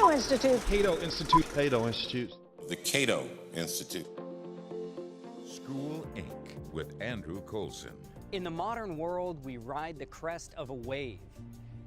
Cato Institute. Cato Institute. Cato Institute. The Cato Institute. School Inc. with Andrew Coulson. In the modern world, we ride the crest of a wave.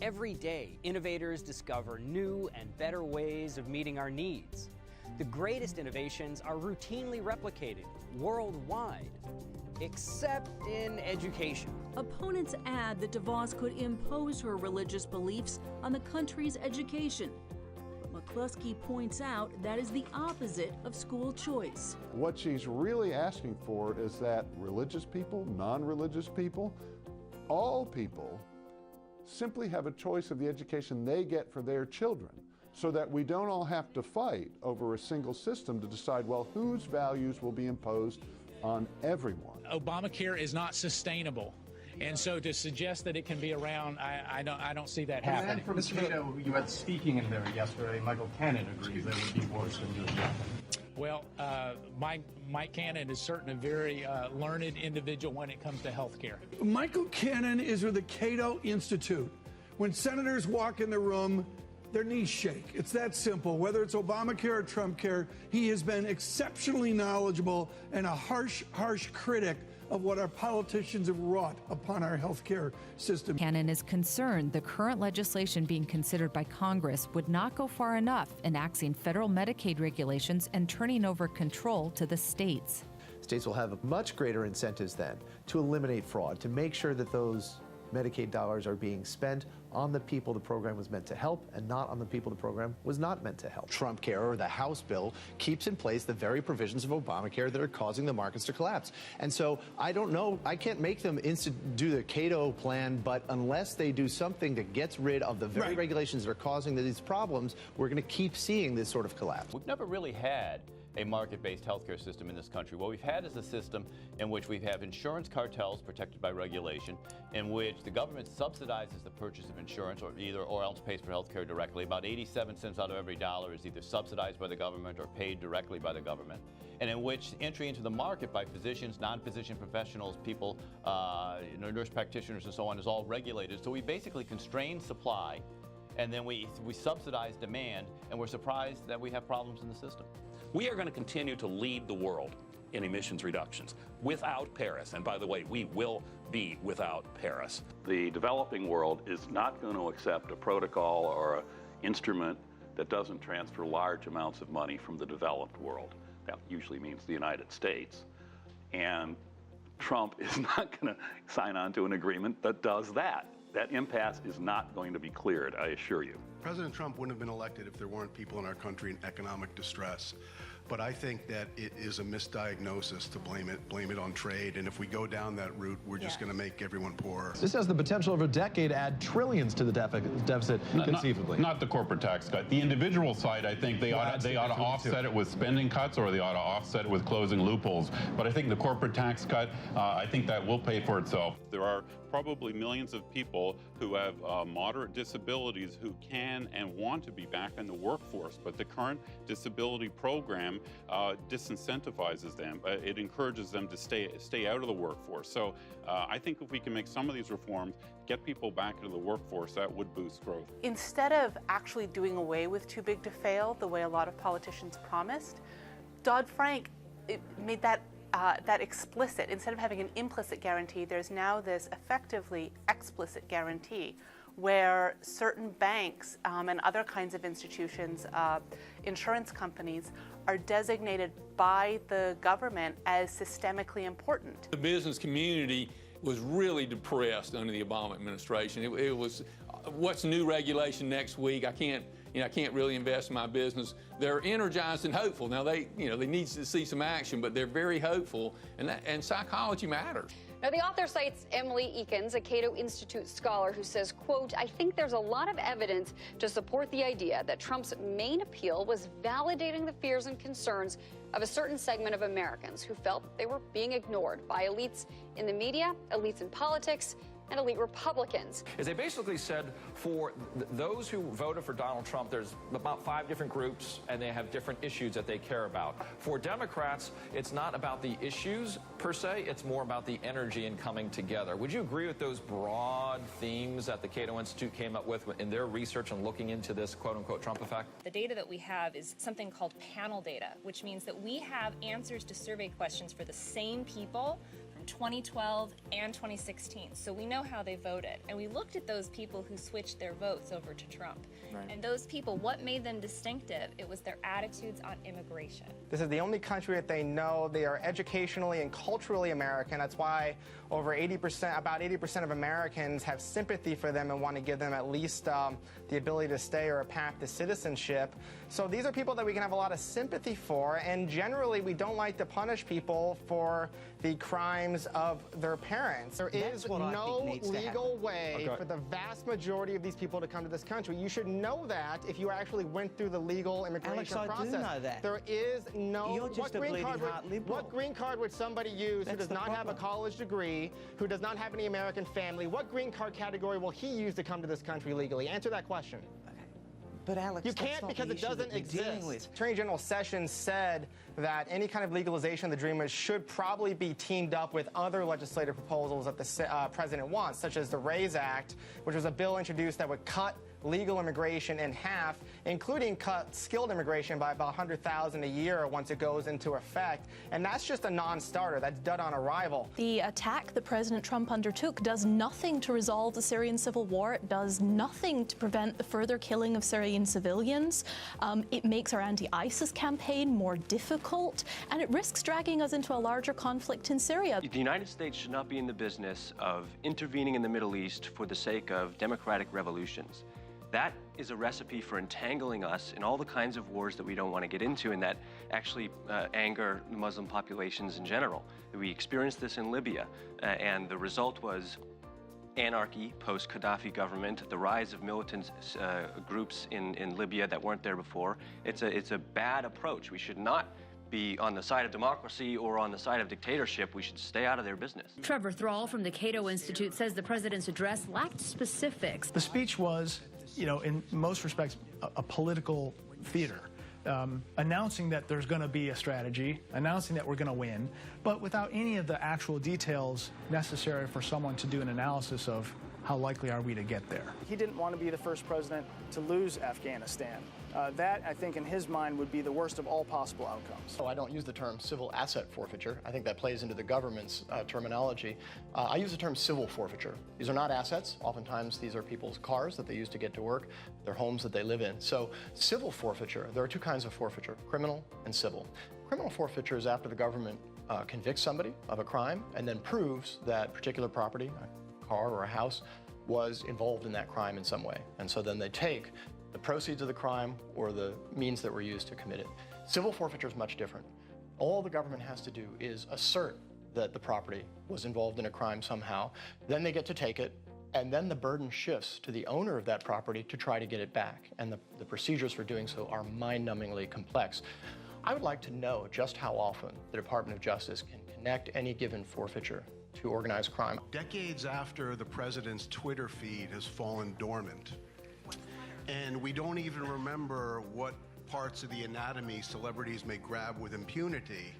Every day, innovators discover new and better ways of meeting our needs. The greatest innovations are routinely replicated worldwide, except in education. Opponents add that DeVos could impose her religious beliefs on the country's education. But McCluskey points out that is the opposite of school choice. What she's really asking for is that religious people, non-religious people, all people simply have a choice of the education they get for their children, so that we don't all have to fight over a single system to decide, well, whose values will be imposed on everyone. Obamacare is not sustainable. And so to suggest that it can be around, I don't see that happening. And from Cato, who you had speaking in there yesterday, Michael Cannon agrees that it would be worse than doing that. Well, Mike Cannon is certainly a very learned individual when it comes to health care. Michael Cannon is with the Cato Institute. When senators walk in the room, their knees shake. It's that simple. Whether it's Obamacare or Trump care, he has been exceptionally knowledgeable and a harsh critic of what our politicians have wrought upon our health care system. Cannon is concerned the current legislation being considered by Congress would not go far enough in axing federal Medicaid regulations and turning over control to the states. States will have much greater incentives then to eliminate fraud, to make sure that those Medicaid dollars are being spent on the people the program was meant to help and not on the people the program was not meant to help. Trump care, or the House bill, keeps in place the very provisions of Obamacare that are causing the markets to collapse. And so I don't know, I can't make them do the Cato plan, but unless they do something that gets rid of the very regulations that are causing these problems, we're going to keep seeing this sort of collapse. We've never really had a market-based healthcare system in this country. What we've had is a system in which we have insurance cartels protected by regulation, in which the government subsidizes the purchase of insurance or else pays for healthcare directly. About 87 cents out of every dollar is either subsidized by the government or paid directly by the government, and in which entry into the market by physicians, non-physician professionals, people, nurse practitioners and so on is all regulated. So we basically constrain supply, and then we subsidize demand, and we're surprised that we have problems in the system. We are going to continue to lead the world in emissions reductions without Paris. And by the way, we will be without Paris. The developing world is not going to accept a protocol or an instrument that doesn't transfer large amounts of money from the developed world. That usually means the United States. And Trump is not going to sign on to an agreement that does that. That impasse is not going to be cleared, I assure you. President Trump wouldn't have been elected if there weren't people in our country in economic distress. But I think that it is a misdiagnosis to blame it on trade. And if we go down that route, we're just going to make everyone poorer. This has the potential over a decade to add trillions to the deficit, conceivably. Not the corporate tax cut. The individual side, I think they ought to offset it with spending cuts, or they ought to offset it with closing loopholes. But I think the corporate tax cut, I think that will pay for itself. There are probably millions of people who have moderate disabilities who can and want to be back in the workforce, but the current disability program disincentivizes them. It encourages them to stay out of the workforce. So I think if we can make some of these reforms, get people back into the workforce, that would boost growth. Instead of actually doing away with too big to fail, the way a lot of politicians promised, Dodd-Frank made that explicit. Instead of having an implicit guarantee, there's now this effectively explicit guarantee where certain banks and other kinds of institutions, insurance companies, are designated by the government as systemically important. The business community was really depressed under the Obama administration. It was, what's new regulation next week? I can't really invest in my business. They're energized and hopeful. Now they need to see some action, but they're very hopeful, and psychology matters. Now, the author cites Emily Eakins, a Cato Institute scholar, who says, quote, "I think there's a lot of evidence to support the idea that Trump's main appeal was validating the fears and concerns of a certain segment of Americans who felt they were being ignored by elites in the media, elites in politics, and elite Republicans. Is they basically said for those who voted for Donald Trump, there's about 5 different groups, and they have different issues that they care about. For Democrats, it's not about the issues per se, it's more about the energy and coming together. Would you agree with those broad themes that the Cato Institute came up with in their research and looking into this quote-unquote Trump effect? The data that we have is something called panel data, which means that we have answers to survey questions for the same people from 2012 and 2016. So we know how they voted. And we looked at those people who switched their votes over to Trump. Right. And those people, what made them distinctive? It was their attitudes on immigration. This is the only country that they know. They are educationally and culturally American. That's why over 80%, about 80% of Americans have sympathy for them and want to give them at least the ability to stay or a path to citizenship. So these are people that we can have a lot of sympathy for, and generally we don't like to punish people for the crimes of their parents. There is no legal way for the vast majority of these people to come to this country. You should know that if you actually went through the legal immigration process. I do know that. There is no... You're just a bleeding heart liberal. What green card would somebody use who does not have a college degree, who does not have any American family? What green card category will he use to come to this country legally? Answer that question. But Alex, you can't because it doesn't exist. Attorney General Sessions said that any kind of legalization of the Dreamers should probably be teamed up with other legislative proposals that the president wants, such as the RAISE Act, which was a bill introduced that would cut legal immigration in half, including cut skilled immigration by about 100,000 a year once it goes into effect. And that's just a non-starter. That's dead on arrival. The attack that President Trump undertook does nothing to resolve the Syrian civil war. It does nothing to prevent the further killing of Syrian civilians. It makes our anti-ISIS campaign more difficult, and it risks dragging us into a larger conflict in Syria. The United States should not be in the business of intervening in the Middle East for the sake of democratic revolutions. That is a recipe for entangling us in all the kinds of wars that we don't want to get into and that actually anger the Muslim populations in general. We experienced this in Libya, and the result was anarchy post-Gaddafi government, the rise of militant groups in Libya that weren't there before. It's a bad approach. We should not be on the side of democracy or on the side of dictatorship. We should stay out of their business. Trevor Thrall from the Cato Institute says the president's address lacked specifics. The speech was, you know, in most respects, a political theater. Announcing that there's going to be a strategy, announcing that we're going to win, but without any of the actual details necessary for someone to do an analysis of how likely are we to get there. He didn't want to be the first president to lose Afghanistan. That, I think, in his mind, would be the worst of all possible outcomes. So I don't use the term civil asset forfeiture. I think that plays into the government's terminology. I use the term civil forfeiture. These are not assets. Oftentimes, these are people's cars that they use to get to work, their homes that they live in. So civil forfeiture, there are two kinds of forfeiture, criminal and civil. Criminal forfeiture is after the government convicts somebody of a crime and then proves that particular property, a car or a house, was involved in that crime in some way. And so then they take the proceeds of the crime or the means that were used to commit it. Civil forfeiture is much different. All the government has to do is assert that the property was involved in a crime somehow. Then they get to take it, and then the burden shifts to the owner of that property to try to get it back. And the procedures for doing so are mind-numbingly complex. I would like to know just how often the Department of Justice can connect any given forfeiture to organized crime. Decades after the president's Twitter feed has fallen dormant, and we don't even remember what parts of the anatomy celebrities may grab with impunity,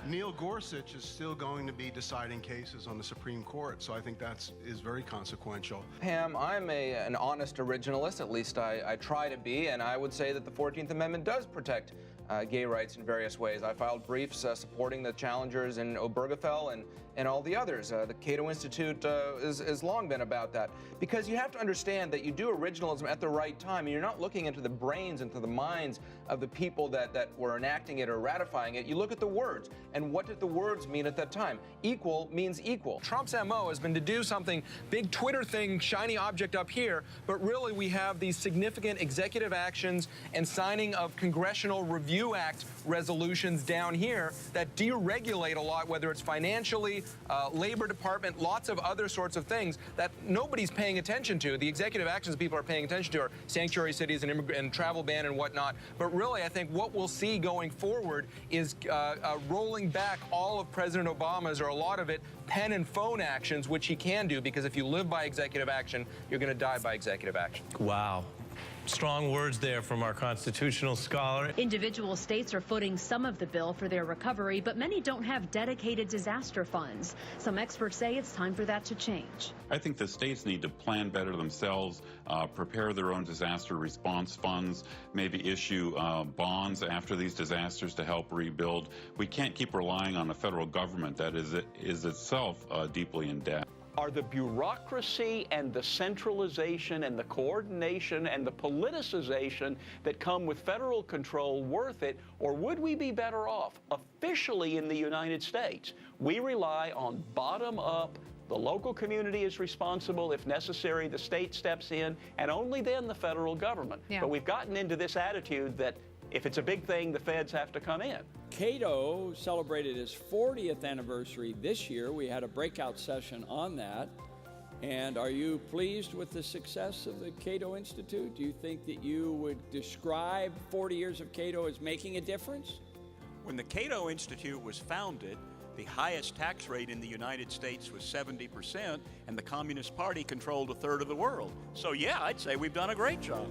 Neil Gorsuch is still going to be deciding cases on the Supreme Court, so I think that is very consequential. Pam, I'm an honest originalist, at least I try to be, and I would say that the 14th Amendment does protect gay rights in various ways. I filed briefs supporting the challengers in Obergefell and all the others. The Cato Institute has long been about that. Because you have to understand that you do originalism at the right time, and you're not looking into the brains, into the minds of the people that were enacting it or ratifying it. You look at the words, and what did the words mean at that time? Equal means equal. Trump's MO has been to do something, big Twitter thing, shiny object up here, but really we have these significant executive actions and signing of Congressional Review Act resolutions down here that deregulate a lot, whether it's financially Treasury, Labor Department, lots of other sorts of things that nobody's paying attention to. The executive actions people are paying attention to are sanctuary cities and travel ban and whatnot. But really, I think what we'll see going forward is rolling back all of President Obama's, or a lot of it, pen and phone actions, which he can do, because if you live by executive action, you're going to die by executive action. Wow. Strong words there from our constitutional scholar. Individual states are footing some of the bill for their recovery, but many don't have dedicated disaster funds. Some experts say it's time for that to change. I think the states need to plan better themselves, prepare their own disaster response funds, maybe issue bonds after these disasters to help rebuild. We can't keep relying on the federal government that is itself deeply in debt. Are the bureaucracy and the centralization and the coordination and the politicization that come with federal control worth it, or would we be better off? Officially in the United States, we rely on bottom-up. The local community is responsible. If necessary, the state steps in, and only then the federal government. Yeah. But we've gotten into this attitude that if it's a big thing, the feds have to come in. Cato celebrated its 40th anniversary this year. We had a breakout session on that. And are you pleased with the success of the Cato Institute? Do you think that you would describe 40 years of Cato as making a difference? When the Cato Institute was founded, the highest tax rate in the United States was 70%, and the Communist Party controlled a third of the world. So yeah, I'd say we've done a great job.